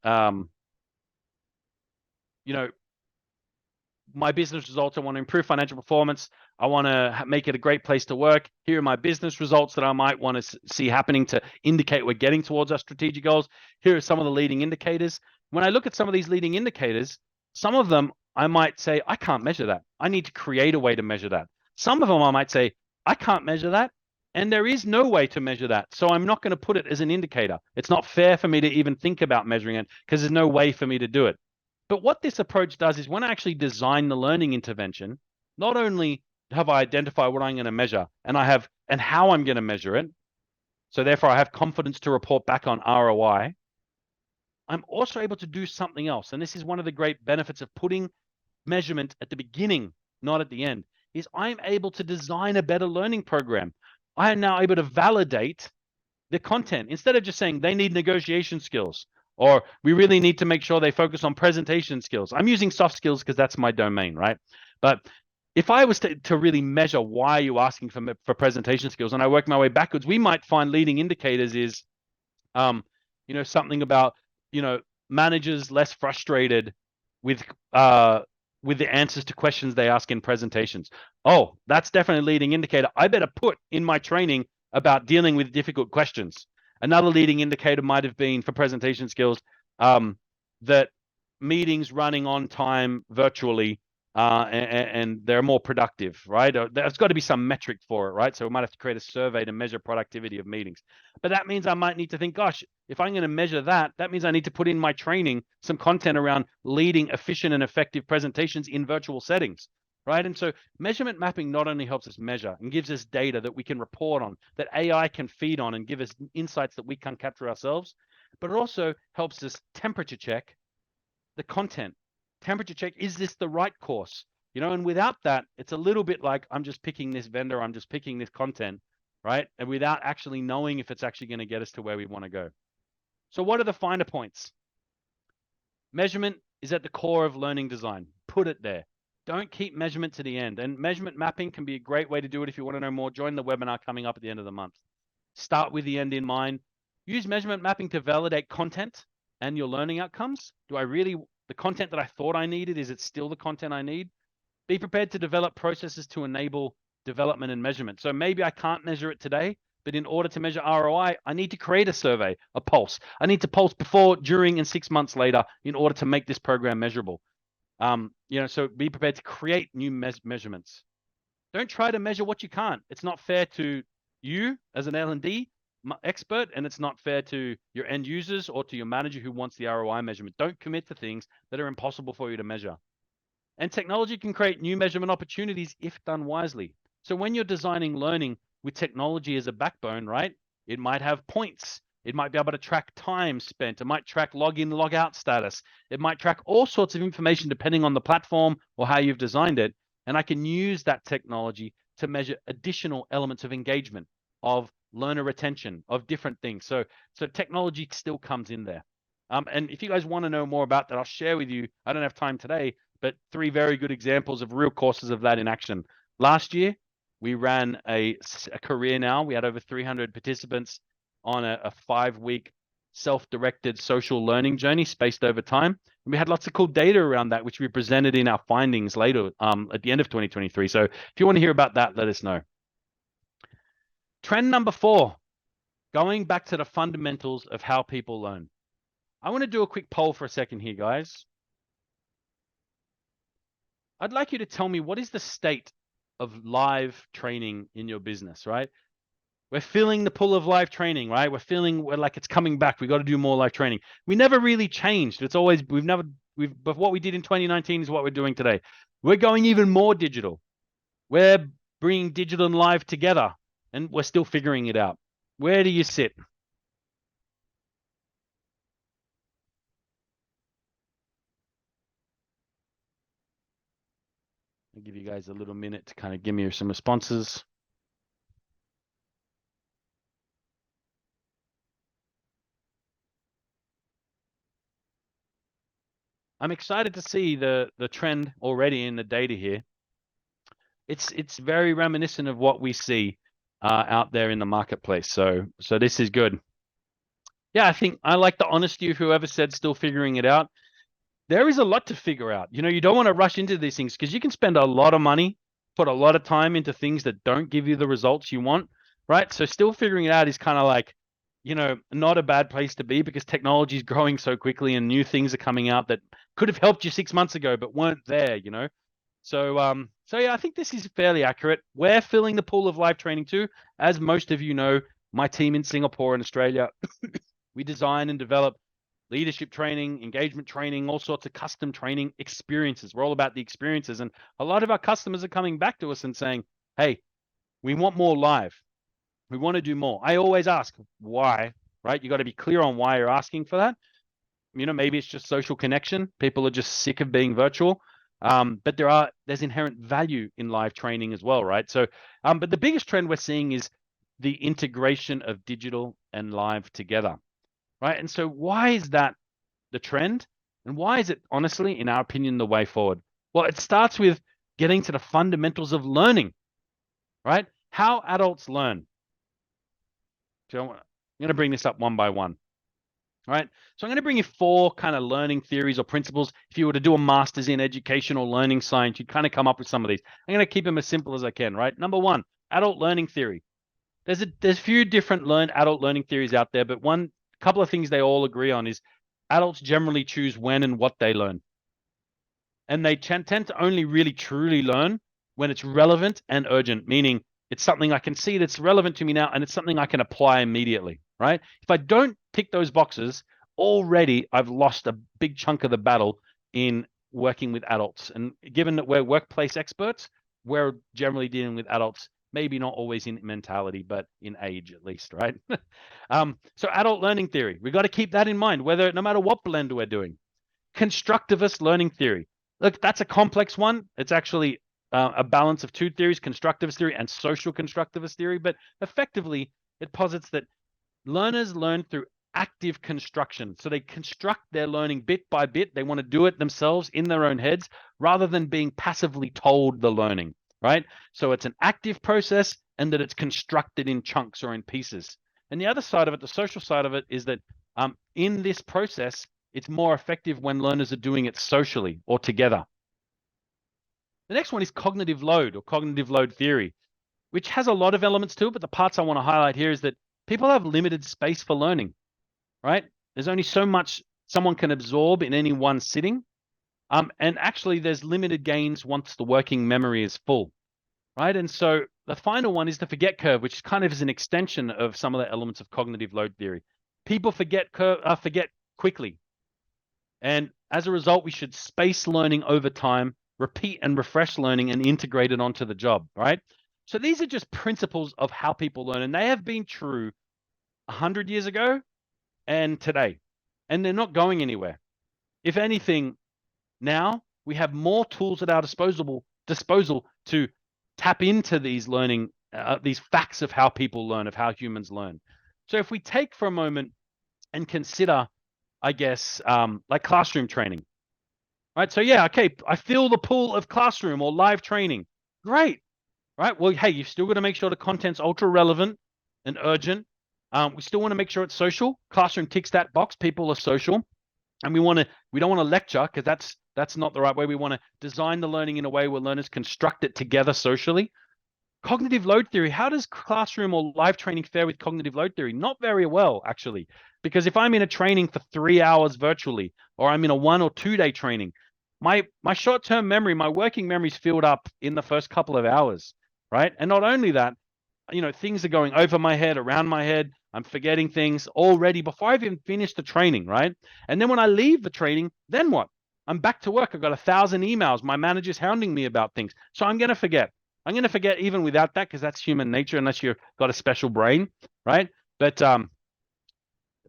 my business results. I want to improve financial performance. I want to make it a great place to work. Here are my business results that I might want to see happening to indicate we're getting towards our strategic goals. Here are some of the leading indicators. When I look at some of these leading indicators, some of them I might say, I can't measure that. I need to create a way to measure that. Some of them I might say, I can't measure that. And there is no way to measure that. So I'm not going to put it as an indicator. It's not fair for me to even think about measuring it because there's no way for me to do it. But what this approach does is when I actually design the learning intervention, not only have I identified what I'm going to measure and how I'm going to measure it, so therefore I have confidence to report back on ROI, I'm also able to do something else. And this is one of the great benefits of putting measurement at the beginning, not at the end, is I'm able to design a better learning program. I am now able to validate the content instead of just saying they need negotiation skills or we really need to make sure they focus on presentation skills. I'm using soft skills because that's my domain, right? But if I was to really measure why you're asking for presentation skills and I work my way backwards, we might find leading indicators is, something about, managers less frustrated with the answers to questions they ask in presentations. Oh, that's definitely a leading indicator. I better put in my training about dealing with difficult questions. Another leading indicator might have been for presentation skills, that meetings running on time virtually and they're more productive, right? There's got to be some metric for it, right? So we might have to create a survey to measure productivity of meetings. But that means I might need to think, gosh, if I'm going to measure that, that means I need to put in my training some content around leading efficient and effective presentations in virtual settings, right? And so measurement mapping not only helps us measure and gives us data that we can report on, that AI can feed on and give us insights that we can't capture ourselves, but it also helps us temperature check the content. Temperature check, is this the right course? And without that, it's a little bit like I'm just picking this vendor, I'm just picking this content, right? And without actually knowing if it's actually going to get us to where we want to go. So what are the finer points? Measurement is at the core of learning design. Put it there. Don't keep measurement to the end. And measurement mapping can be a great way to do it. If you want to know more, join the webinar coming up at the end of the month. Start with the end in mind. Use measurement mapping to validate content and your learning outcomes. The content that I thought I needed, is it still the content I need? Be prepared to develop processes to enable development and measurement. So maybe I can't measure it today, but in order to measure ROI, I need to create a survey, a pulse. I need to pulse before, during, and 6 months later in order to make this program measurable. So be prepared to create new measurements. Don't try to measure what you can't. It's not fair to you as an L&D, expert, and it's not fair to your end users or to your manager who wants the ROI measurement. Don't commit to things that are impossible for you to measure. And technology can create new measurement opportunities if done wisely. So when you're designing learning with technology as a backbone, right, it might have points. It might be able to track time spent. It might track login, logout status. It might track all sorts of information depending on the platform or how you've designed it. And I can use that technology to measure additional elements of engagement, of learner retention, of different things. So technology still comes in there. And if you guys want to know more about that, I'll share with you. I don't have time today, but 3 very good examples of real courses of that in action. Last year, we ran a career now. We had over 300 participants on a 5-week self-directed social learning journey spaced over time. And we had lots of cool data around that, which we presented in our findings later at the end of 2023. So if you want to hear about that, let us know. Trend number 4, going back to the fundamentals of how people learn. I want to do a quick poll for a second here, guys. I'd like you to tell me, what is the state of live training in your business, right? We're feeling the pull of live training, right? We're like it's coming back. We got to do more live training. We never really changed. It's always, but what we did in 2019 is what we're doing today. We're going even more digital. We're bringing digital and live together, and we're still figuring it out. Where do you sit? I'll give you guys a little minute to kind of give me some responses. I'm excited to see the trend already in the data here. It's very reminiscent of what we see out there in the marketplace. So this is good. Yeah, I think I like the honesty of whoever said still figuring it out. There is a lot to figure out. You know, you don't want to rush into these things because you can spend a lot of money, put a lot of time into things that don't give you the results you want, right? So still figuring it out is kind of like, you know, not a bad place to be because technology is growing so quickly and new things are coming out that could have helped you 6 months ago but weren't there, you know. So yeah, I think this is fairly accurate. We're filling the pool of live training too. As most of you know, my team in Singapore and Australia, we design and develop leadership training, engagement training, all sorts of custom training experiences. We're all about the experiences. And a lot of our customers are coming back to us and saying, hey, we want more live. We want to do more. I always ask why, right? You got to be clear on why you're asking for that. You know, maybe it's just social connection. People are just sick of being virtual. But there's inherent value in live training as well, right? So, but the biggest trend we're seeing is the integration of digital and live together, right? And so why is that the trend? And why is it, honestly, in our opinion, the way forward? Well, it starts with getting to the fundamentals of learning, right? How adults learn. So I'm going to bring this up one by one. All right. So I'm going to bring you 4 kind of learning theories or principles. If you were to do a master's in education or learning science, you'd kind of come up with some of these. I'm going to keep them as simple as I can, right? Number 1, adult learning theory. There's a few different adult learning theories out there, but couple of things they all agree on is adults generally choose when and what they learn. And they tend to only really truly learn when it's relevant and urgent, meaning it's something I can see that's relevant to me now and it's something I can apply immediately, right? If I don't tick those boxes, already I've lost a big chunk of the battle in working with adults. And given that we're workplace experts, we're generally dealing with adults, maybe not always in mentality, but in age at least, right? So adult learning theory, we got to keep that in mind, no matter what blend we're doing. Constructivist learning theory. Look, that's a complex one. It's actually a balance of 2 theories, constructivist theory and social constructivist theory. But effectively, it posits that learners learn through active construction. So they construct their learning bit by bit. They want to do it themselves in their own heads rather than being passively told the learning, right? So it's an active process and that it's constructed in chunks or in pieces. And the other side of it, the social side of it, is that in this process, it's more effective when learners are doing it socially or together. The next one is cognitive load or cognitive load theory, which has a lot of elements to it, but the parts I want to highlight here is that people have limited space for learning, right? There's only so much someone can absorb in any one sitting. And actually there's limited gains once the working memory is full, right? And so the final one is the forget curve, which kind of is an extension of some of the elements of cognitive load theory. People forget quickly. And as a result, we should space learning over time, repeat and refresh learning, and integrate it onto the job, right? So these are just principles of how people learn, and they have been true 100 years ago and today, and they're not going anywhere. If anything, now we have more tools at our disposal to tap into these learning, these facts of how people learn, of how humans learn. So if we take for a moment and consider, I guess, like classroom training, right? So yeah, okay, I feel the pull of classroom or live training. Great, right? Well, hey, you've still got to make sure the content's ultra relevant and urgent. We still want to make sure it's social. Classroom ticks that box. People are social, and we don't want to lecture, because that's not the right way. We want to design the learning in a way where learners construct it together socially. Cognitive load theory, how does classroom or live training fare with cognitive load theory? Not very well, actually, because if I'm in a training for 3 hours virtually, or I'm in a 1 or 2 day training, my short-term memory, my working memory is filled up in the first couple of hours, right? And not only that, things are going over my head, around my head. I'm forgetting things already before I've even finished the training, right? And then when I leave the training, then what? I'm back to work. I've got 1,000 emails. My manager's hounding me about things. So I'm going to forget. I'm going to forget even without that, because that's human nature, unless you've got a special brain, right? But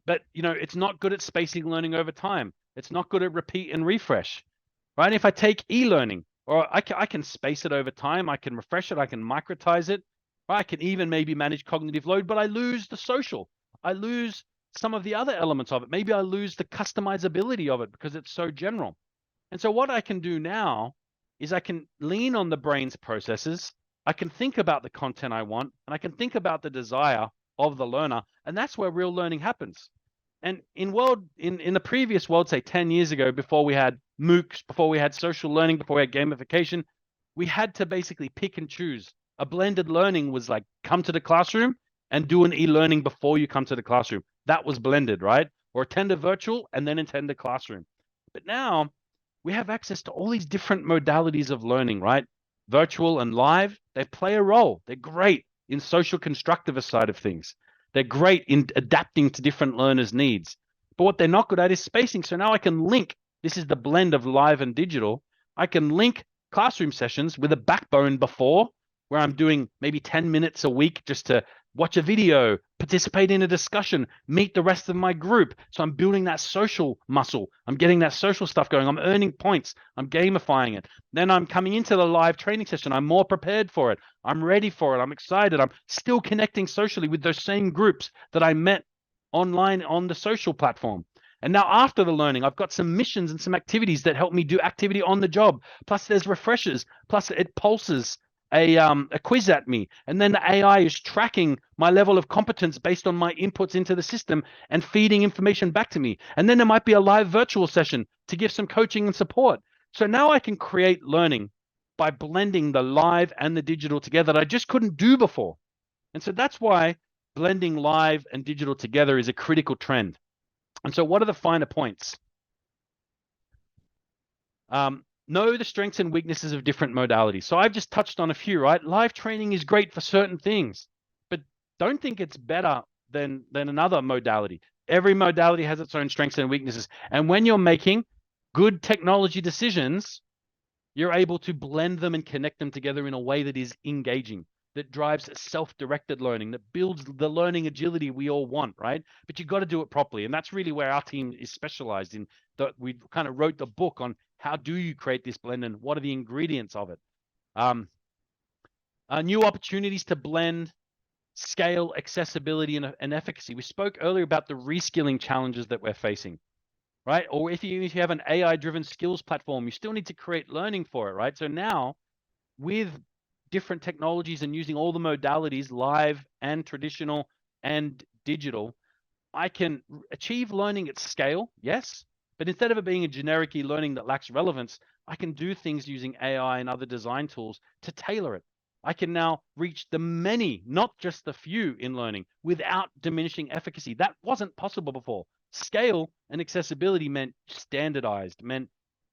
it's not good at spacing learning over time. It's not good at repeat and refresh, right? If I take e-learning, or I can space it over time, I can refresh it, I can microtize it, I can even maybe manage cognitive load, but I lose the social. I lose some of the other elements of it. Maybe I lose the customizability of it because it's so general. And so what I can do now is I can lean on the brain's processes. I can think about the content I want, and I can think about the desire of the learner. And that's where real learning happens. And in the previous world, say 10 years ago, before we had MOOCs, before we had social learning, before we had gamification, we had to basically pick and choose. A blended learning was like, come to the classroom and do an e-learning before you come to the classroom. That was blended, right? Or attend a virtual and then attend the classroom. But now we have access to all these different modalities of learning, right? Virtual and live, they play a role. They're great in social constructivist side of things. They're great in adapting to different learners' needs. But what they're not good at is spacing. So now I can link, this is the blend of live and digital. I can link classroom sessions with a backbone before, where I'm doing maybe 10 minutes a week just to watch a video, participate in a discussion, meet the rest of my group. So I'm building that social muscle. I'm getting that social stuff going. I'm earning points. I'm gamifying it. Then I'm coming into the live training session. I'm more prepared for it. I'm ready for it. I'm excited. I'm still connecting socially with those same groups that I met online on the social platform. And now after the learning, I've got some missions and some activities that help me do activity on the job. Plus there's refreshers. Plus it pulses a quiz at me, and then the AI is tracking my level of competence based on my inputs into the system and feeding information back to me. And then there might be a live virtual session to give some coaching and support. So now I can create learning by blending the live and the digital together that I just couldn't do before. And so that's why blending live and digital together is a critical trend. And so what are the finer points? Know the strengths and weaknesses of different modalities. So I've just touched on a few, right? Live training is great for certain things, but don't think it's better than another modality. Every modality has its own strengths and weaknesses. And when you're making good technology decisions, you're able to blend them and connect them together in a way that is engaging, that drives self-directed learning, that builds the learning agility we all want, right? But you've got to do it properly. And that's really where our team is specialized in. We kind of wrote the book on how do you create this blend and what are the ingredients of it. New opportunities to blend scale, accessibility, and efficacy. We spoke earlier about the reskilling challenges that we're facing, right? Or if you have an AI-driven skills platform, you still need to create learning for it, right? So now with different technologies and using all the modalities, live and traditional and digital, I can achieve learning at scale, yes, but instead of it being a generic e-learning that lacks relevance, I can do things using AI and other design tools to tailor it. I can now reach the many, not just the few in learning, without diminishing efficacy. That wasn't possible before. Scale and accessibility meant standardized, meant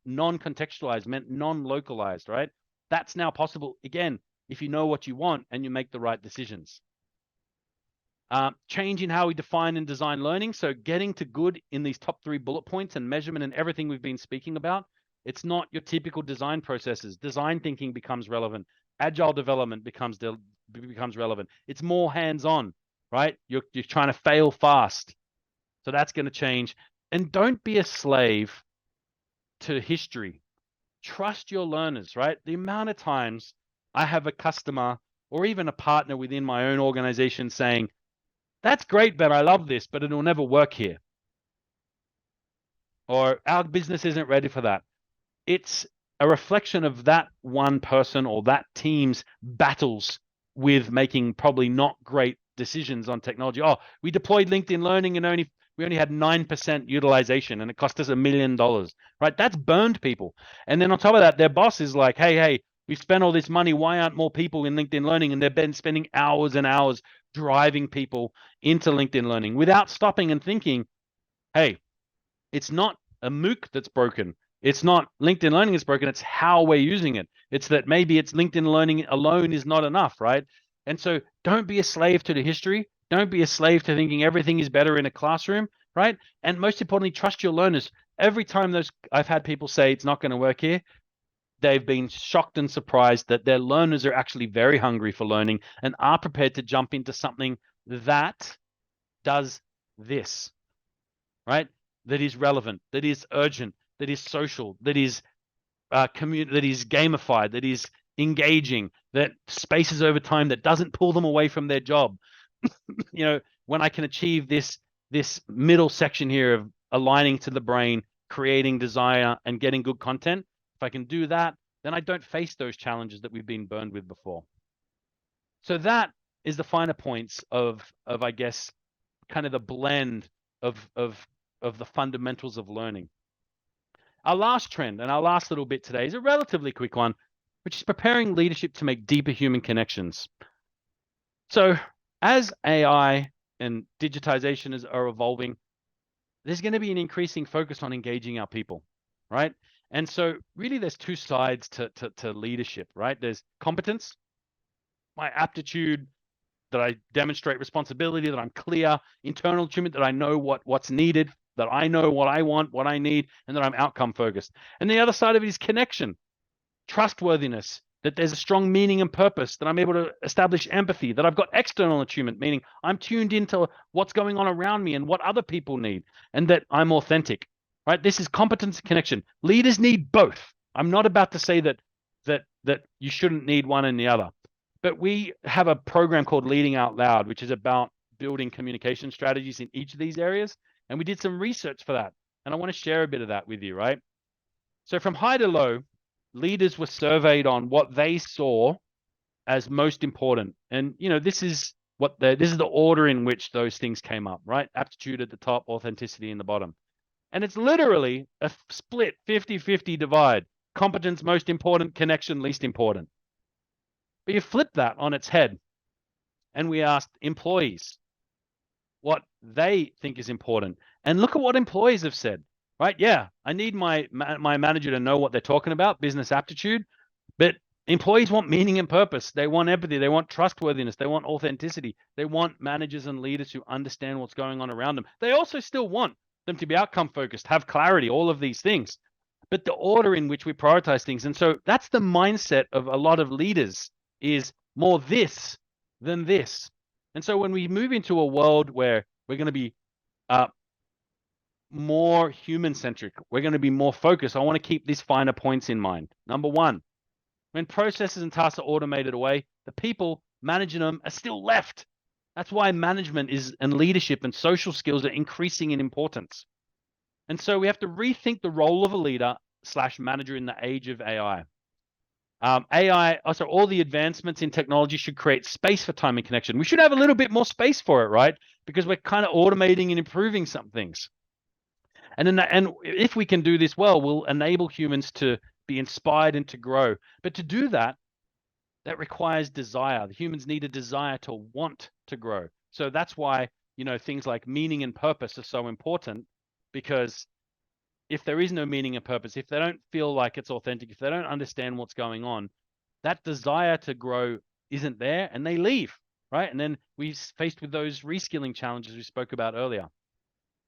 non-contextualized, meant non-localized, right? That's now possible, again, if you know what you want and you make the right decisions. Changing how we define and design learning. So getting to good in these top 3 bullet points and measurement and everything we've been speaking about. It's not your typical design processes. Design thinking becomes relevant. Agile development becomes relevant. It's more hands-on, right? You're trying to fail fast. So that's going to change. And don't be a slave to history. Trust your learners, right? The amount of times I have a customer or even a partner within my own organization saying, that's great, Ben, I love this, but it'll never work here. Or our business isn't ready for that. It's a reflection of that one person or that team's battles with making probably not great decisions on technology. Oh, we deployed LinkedIn Learning and we only had 9% utilization and it cost us $1 million, right? That's burned people. And then on top of that, their boss is like, hey, we've spent all this money. Why aren't more people in LinkedIn Learning? And they've been spending hours and hours driving people into LinkedIn Learning without stopping and thinking, hey, it's not a MOOC that's broken. It's not LinkedIn Learning is broken. It's how we're using it. It's that maybe it's LinkedIn Learning alone is not enough, right? And so don't be a slave to the history. Don't be a slave to thinking everything is better in a classroom, right? And most importantly, trust your learners. Every time I've had people say it's not going to work here, they've been shocked and surprised that their learners are actually very hungry for learning and are prepared to jump into something that does this, right? That is relevant, that is urgent, that is social, that is that is gamified, that is engaging, that spaces over time, that doesn't pull them away from their job. When I can achieve this middle section here of aligning to the brain, creating desire, and getting good content, if I can do that, then I don't face those challenges that we've been burned with before. So that is the finer points of I guess, kind of the blend of the fundamentals of learning. Our last trend and our last little bit today is a relatively quick one, which is preparing leadership to make deeper human connections. So as AI and digitization are evolving, there's going to be an increasing focus on engaging our people, right? And so really there's 2 sides to leadership, right? There's competence, my aptitude, that I demonstrate responsibility, that I'm clear, internal achievement, that I know what's needed, that I know what I want, what I need, and that I'm outcome focused. And the other side of it is connection, trustworthiness, that there's a strong meaning and purpose, that I'm able to establish empathy, that I've got external attunement, meaning I'm tuned into what's going on around me and what other people need, and that I'm authentic, right? This is competence and connection. Leaders need both. I'm not about to say that you shouldn't need one and the other. But we have a program called Leading Out Loud, which is about building communication strategies in each of these areas. And we did some research for that. And I want to share a bit of that with you, right? So from high to low, leaders were surveyed on what they saw as most important. And, this is the order in which those things came up, right? Aptitude at the top, authenticity in the bottom. And it's literally a split 50-50 divide. Competence most important, connection least important. But you flip that on its head, and we asked employees what they think is important. And look at what employees have said, right? Yeah, I need my manager to know what they're talking about, business aptitude, but employees want meaning and purpose. They want empathy. They want trustworthiness. They want authenticity. They want managers and leaders who understand what's going on around them. They also still want them to be outcome focused, have clarity, all of these things, but the order in which we prioritize things. And so that's the mindset of a lot of leaders, is more this than this. And so when we move into a world where we're going to be more human-centric, we're going to be more focused, I want to keep these finer points in mind. Number 1, when processes and tasks are automated away, the people managing them are still left. That's why management and leadership and social skills are increasing in importance. And so we have to rethink the role of a leader/manager in the age of AI. All the advancements in technology should create space for time and connection. We should have a little bit more space for it, right? Because we're kind of automating and improving some things. And if we can do this well, we'll enable humans to be inspired and to grow. But to do that requires desire. The humans need a desire to want to grow. So that's why, things like meaning and purpose are so important, because if there is no meaning and purpose, if they don't feel like it's authentic, if they don't understand what's going on, that desire to grow isn't there and they leave, right? And then we're faced with those reskilling challenges we spoke about earlier.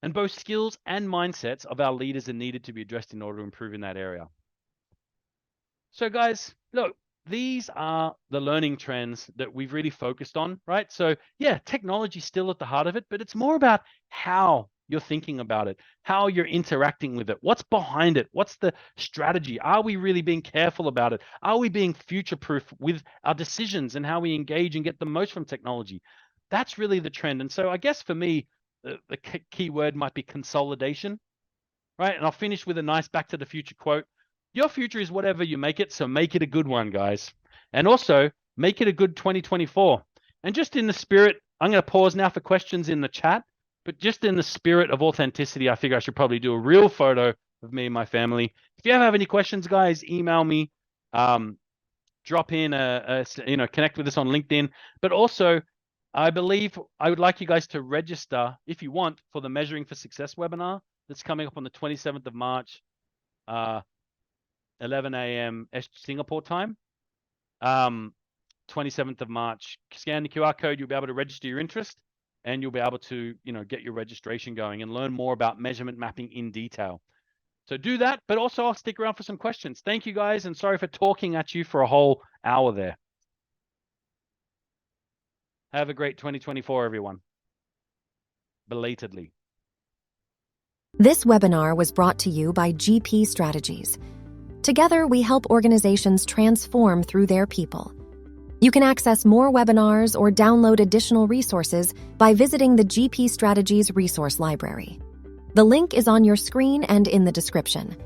And both skills and mindsets of our leaders are needed to be addressed in order to improve in that area. So guys, look, these are the learning trends that we've really focused on, right? So yeah, technology's still at the heart of it, but it's more about how you're thinking about it, how you're interacting with it, what's behind it, what's the strategy? Are we really being careful about it? Are we being future-proof with our decisions and how we engage and get the most from technology? That's really the trend. And so I guess for me, the key word might be consolidation, right? And I'll finish with a nice Back to the Future quote. Your future is whatever you make it, so make it a good one, guys. And also, make it a good 2024. And just in the spirit, I'm going to pause now for questions in the chat, but just in the spirit of authenticity, I figure I should probably do a real photo of me and my family. If you ever have any questions, guys, email me, drop in, connect with us on LinkedIn. But also, I believe I would like you guys to register, if you want, for the Measuring for Success webinar that's coming up on the 27th of March, 11 a.m. Singapore time. 27th of March. Scan the QR code. You'll be able to register your interest, and you'll be able to, get your registration going and learn more about measurement mapping in detail. So do that, but also I'll stick around for some questions. Thank you, guys, and sorry for talking at you for a whole hour there. Have a great 2024, everyone. Belatedly. This webinar was brought to you by GP Strategies. Together, we help organizations transform through their people. You can access more webinars or download additional resources by visiting the GP Strategies Resource Library. The link is on your screen and in the description.